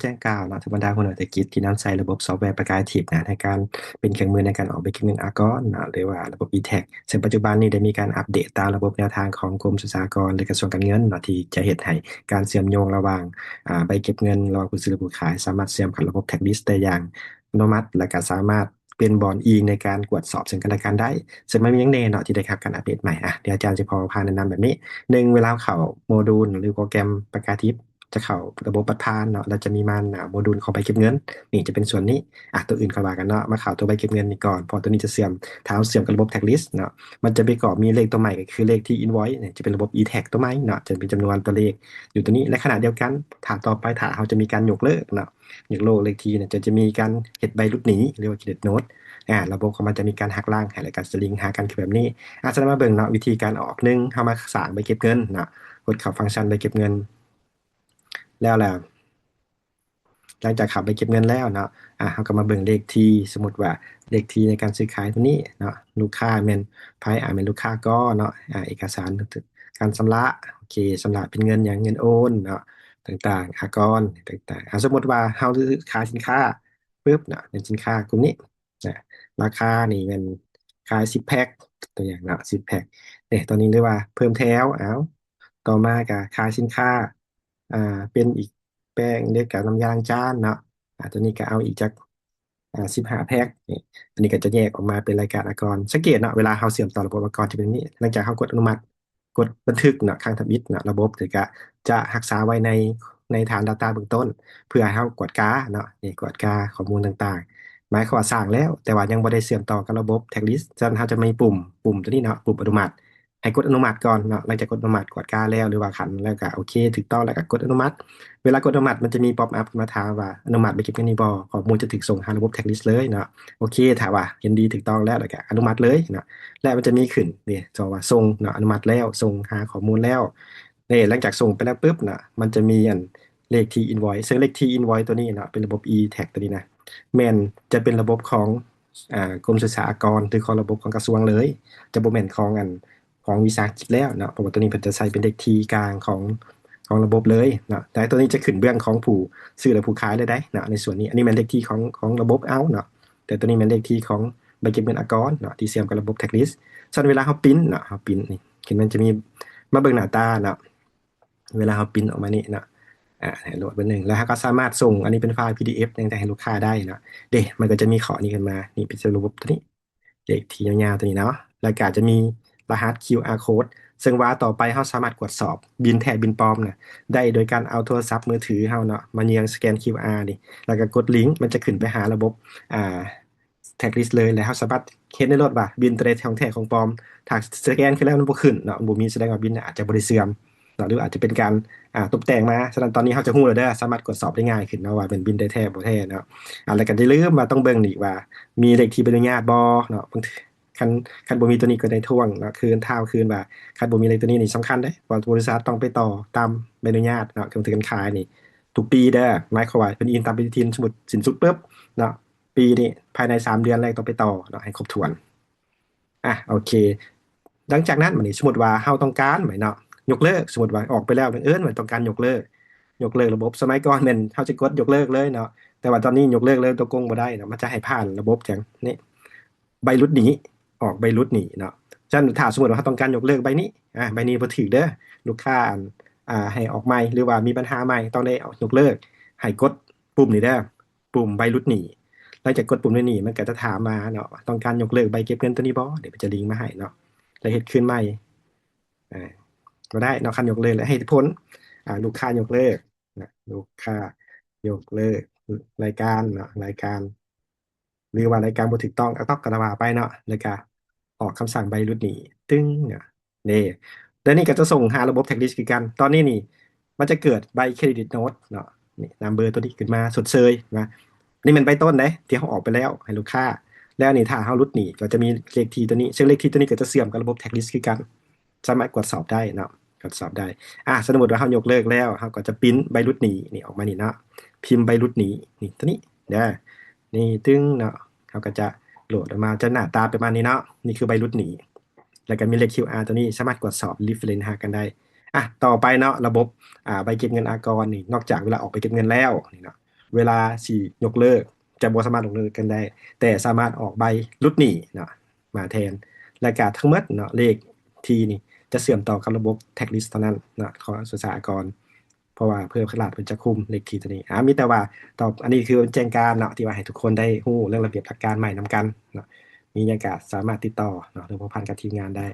แจ้งกล่าวเนาะธรรมดาคนเศรษฐกิจที่นำใช้ระบบซอฟต์แวร์ประกายทิพย์นะในการเป็นเครื่องมือในการออกใบเก็บเงินอากรเนาะหรือว่าระบบ e-tax ซึ่งปัจจุบันนี้ได้มีการอัปเดตตามระบบแนวทางของกรมศุลกากรหรือกระทรวงการเงินเนาะที่จะเฮ็ดให้การเชื่อมโยงระหว่างใบเก็บเงินระหว่างผู้ซื้อและผู้ขายสามารถเชื่อมกับระบบ tax list ได้อย่างอัตโนมัติและก็สามารถเป็นบอนอิงในการตรวจสอบซึ่งกันและกันได้ซึ่งมันมีอย่างแน่เนาะที่ได้รับการอัปเดตใหม่เดี๋ยวอาจารย์จะพอพาแนะนำแบบนี้หนึ่งเวลาเข้าโมดูลหรือโปรแกรมประกาศทิพย์ จะเข้าระบบประธานเนาะเราจะมีมันโมดูลของใบเก็บเงินนี่จะเป็นส่วนนี้ตัวอื่นก็ว่ากันเนาะมาเข้าตัวใบเก็บเงินนี่ก่อนพอตัวนี้จะเสื่อมถ้าเอาเสื่อมกับระบบ tax list เนาะมันจะไปก่อมีเลขตัวใหม่ก็คือเลขที่ invoice เนี่ยจะเป็นระบบ e-tax ตัวใหม่เนาะจะเป็นจำนวนตัวเลขอยู่ตัวนี้และขณะเดียวกันถ้าต่อไปถ้าเขาจะมีการยกเลิกเนาะยกเลิกเลขที่เนี่ยจะมีการเฮ็ดใบหลุดหนีเรียกว่า credit note ระบบของมันจะมีการหักล้างให้และการสลิงหากันคือแบบนี้จะมาเบิ่งเนาะวิธีการออกหนึ่งเข้ามาสร้างใบเก็บเงินเนาะกดเข้าฟังก์ชันใบเก็บเงินแล้ว หลังจากขับไปเก็บเงินแล้วเนาะเขาก็มาเบิ่งเลขที่สมมติว่าเลขที่ในการซื้อขายตัวนี้เนาะลูกค้าแม่นไพ่เป็นลูกค้าก็เนาะเอกสารการชำระโอเคชำระเป็นเงินอย่างเงินโอนเนาะต่างๆอากรต่างๆสมมติว่าเราซื้อขายสินค้าปุ๊บเนาะเป็นสินค้ากลุ่มนี้นะราคานี่เงินขาย10 แพ็คตัวอย่างเนาะ10 แพ็คเนี่ยตอนนี้เรียกว่าเพิ่มแถวต่อมาก็ขายสินค้าอ่าเป็นอีก แป้งเด็กกับน้ำยาล้างจานเนาะตัวนี้ก็เอาอีกจาก15 แพ็คนี่อันนี้ก็จะแยกออกมาเป็นรายการอากรสังเกตเนาะเวลาเขาเสื่อมต่อระบบอากรจะเป็นแบบนี้หลังจากเขากดอนุมัติกดบันทึกเนาะข้างทำอิฐเนาะระบบถึงจะรักษาไว้ในฐาน Data เบื้องต้นเพื่อให้เขากดกาเนาะนี่กดกาข้อมูลต่างๆหมายความว่าสร้างแล้วแต่ว่ายังไม่ได้เสื่อมต่อกับระบบ Tag List ฉะนั้นเขาจะมีปุ่มตัวนี้เนาะปุ่มอนุมัติให้กดอนุมัติก่อนเนาะหลังจากกดอนุมัติกดกาแล้วหรือว่าขันแล้วก็โอเคถูกต้องแล้วก็กดอนุมัติ เวลากดอนุมัติมันจะมีป๊อปอัพมาถามว่าอนุมัติไปเก็บเงินในบ่ข้อมูลจะถูกส่งหาระบบแท็กลิสต์เลยเนาะโอเคถ้าว่าเห็นดีถูกต้องแล้วก็อนุมัติเลยเนาะและมันจะมีขึ้นนี่จอว่าส่งเนาะอนุมัติแล้วส่งหาข้อมูลแล้วนี่หลังจากส่งไปแล้วปุ๊บเนาะมันจะมีเลขที่ invoice ซึ่งเลขที่ invoice ตัวนี้เนาะเป็นระบบ e-tag ตัวนี้นะแม่นจะเป็นระบบของกรมศุลกากรหรือของระบบของกระทรวงเลยจะบ่แม่นของของวิสาหกิจแล้วเนาะเพราะว่าตัวนี้เพิ่นจะใช้เป็นเลขที่กลางของระบบเลยเนาะแต่ตัวนี้จะขึ้นเบื้องของผู้ซื้อและผู้ขายเลยได้เนาะในส่วนนี้อันนี้เป็นเลขที่ของระบบเอาเนาะแต่ตัวนี้เป็นเลขที่ของใบเก็บเงินอากรเนาะที่เชื่อมกับระบบแท็กลิสส่วนเวลาเขาปริ้นเนาะเขาปริ้นนี่เห็นมันจะมีมาเบิ่งหน้าตาเนาะเวลาเขาปริ้นออกมานี่เนาะให้โหลดเป็นหนึ่งแล้วเขาก็สามารถส่งอันนี้เป็นไฟล์ PDF ต่างๆให้ลูกค้าได้เนาะมันก็จะมีข้อนี้ขึ้นมานี่เป็นระบบตัวนี้เลขที่ยาวๆตัวนี้เนาะแล้วก็จะมีรหัส QR code ซึ่งว่าต่อไปเขาสามารถกดสอบบินแท้บินปลอมนะ ได้โดยการเอาโทรศัพท์มือถือเฮาเนาะมาเนียงสแกน QR นี่แล้วก็กดลิงก์มันจะขึ้นไปหาระบบอ่าแท็กลิสต์เลยแล้วเฮาสามารถเห็นในรถว่าบินตัวใดของแท้ของปลอมถ้าสแกนขึ้นแล้วมันบ่ขึ้นเนาะบ่มีแสดงว่าบินอาจจะบ่ได้เสื่อมเนาะหรืออาจจะเป็นการตกแต่งมาฉะนั้นตอนนี้เฮาจะฮู้แล้วเด้อสามารถกดสอบได้ง่ายขึ้นเนาะว่าเป็นบินได้แท้บ่แท้เนาะแล้วก็อย่าลืมว่าต้องเบิ่งอีกว่ามีเลขที่ใบอนุญาตบ่เนาะบางทีคันคันบ่มีตัวนี้ก็ได้ทวงเนาะคืนคืนว่า คันบ่มีเลขตัวนี้นี่สำคัญเด้เพราะบริษัทต้องไปต่อตามใบอนุญาตเนาะเครื่องถือการขายนี่ทุกปีเด้อหมายความว่าเป็นอินตามปฏิทินสมมุติสิ้นสุดปุ๊บเนาะปีนี้ภายใน3 เดือนแรกต้องไปต่อเนาะให้ครบถ้วนโอเคหลังจากนั้นบัดนี้สมมุติว่าเฮาต้องการไหมเนาะยกเลิกสมมุติว่าออกไปแล้วบังเอิญว่าต้องการยกเลิกระบบสมัยก่อนแม่นเฮาจะกดยกเลิกเลยเนาะแต่ว่าตอนนี้ยกเลิกเลยตัวกงบ่ได้เนาะมันจะให้ผ่านระบบจังนี่ใบหลุดหนีออกใบหลุดหนีเนาะ ฉะนั้นถ้าสมมติว่าเขาต้องการยกเลิกใบนี้ใบนี้บ่ถือเด้อลูกค้าให้ออกใหม่หรือว่ามีปัญหาใหม่ต้องได้ยกเลิกให้กดปุ่มนี้เด้อปุ่มใบหลุดหนีหลังจากกดปุ่มนี้หนีมันก็จะถามมาเนาะต้องการยกเลิกใบเก็บเงินตัวนี้บ่เดี๋ยวมันจะลิงก์มาให้เนาะแล้วเฮ็ดขึ้นใหม่อ่าก็ได้เนาะคันยกเลิกแล้วให้ผลลูกค้ายกเลิกนะลูกค้ายกเลิกรายการเนาะรายการ หรือว่ารายการบ่ถูกต้องต้องกระว่าไปเนาะแล้วก็ออกคำสั่งใบหลุดหนีตึ้งเนี่ยนี่แล้วนี่ก็จะส่งหาระบบแท็กลิสต์คือกันตอนนี้นี่มันจะเกิดใบเครดิตโน้ตเนาะนี่นำเบอร์ตัวนี้ขึ้นมาสดเชยนะนี่มันใบต้นเด้ที่เขาออกไปแล้วให้ลูกค้าแล้วนี่ถ้าเขาหลุดหนีก็จะมีเลขทีตัวนี้ซึ่งเลขทีตัวนี้ก็จะเสื่อมกับระบบแท็กลิสต์คือกันสามารถกดสอบได้เนาะกดสอบได้สมมติว่าเขายกเลิกแล้วเขาก็จะปริ้นใบหลุดหนีนี่ออกมานี่เนาะพิมพ์ใบหลุดหนีนี่ตัวนี้เด้อนี่ตึ้งเนาะ เขาก็จะโหลดออกมาจะหน้าตาประมาณนี้เนาะนี่คือใบรุดหนีแล้วก็มีเลข QR ตัวนี้สามารถกดสอบ reference หากันได้ต่อไปเนาะระบบใบเก็บเงินอากรนี่นอกจากเวลาออกไปเก็บเงินแล้วนี่เนาะ เวลาสิยกเลิกจะบ่สามารถยกเลิกกันได้แต่สามารถออกใบหลุดหนี้เนาะมาแทนและก็ทั้งหมดเนาะเลขที่นี่จะเชื่อมต่อกับระบบแท็กลิสต์เท่านั้นเนาะของสุสาหกรณ์เพราะว่าเพื่อขลาดเพิ่นจะคุมเลขที่ตัวนี้มีแต่ว่าตอบอันนี้คือแจ้งการเนาะที่ว่าให้ทุกคนได้ฮู้เรื่องระเบียบหลักการใหม่นํกันเนาะมีหยังก็สามารถติดต่อเนาะหรือผูกพันกับทีมงานได้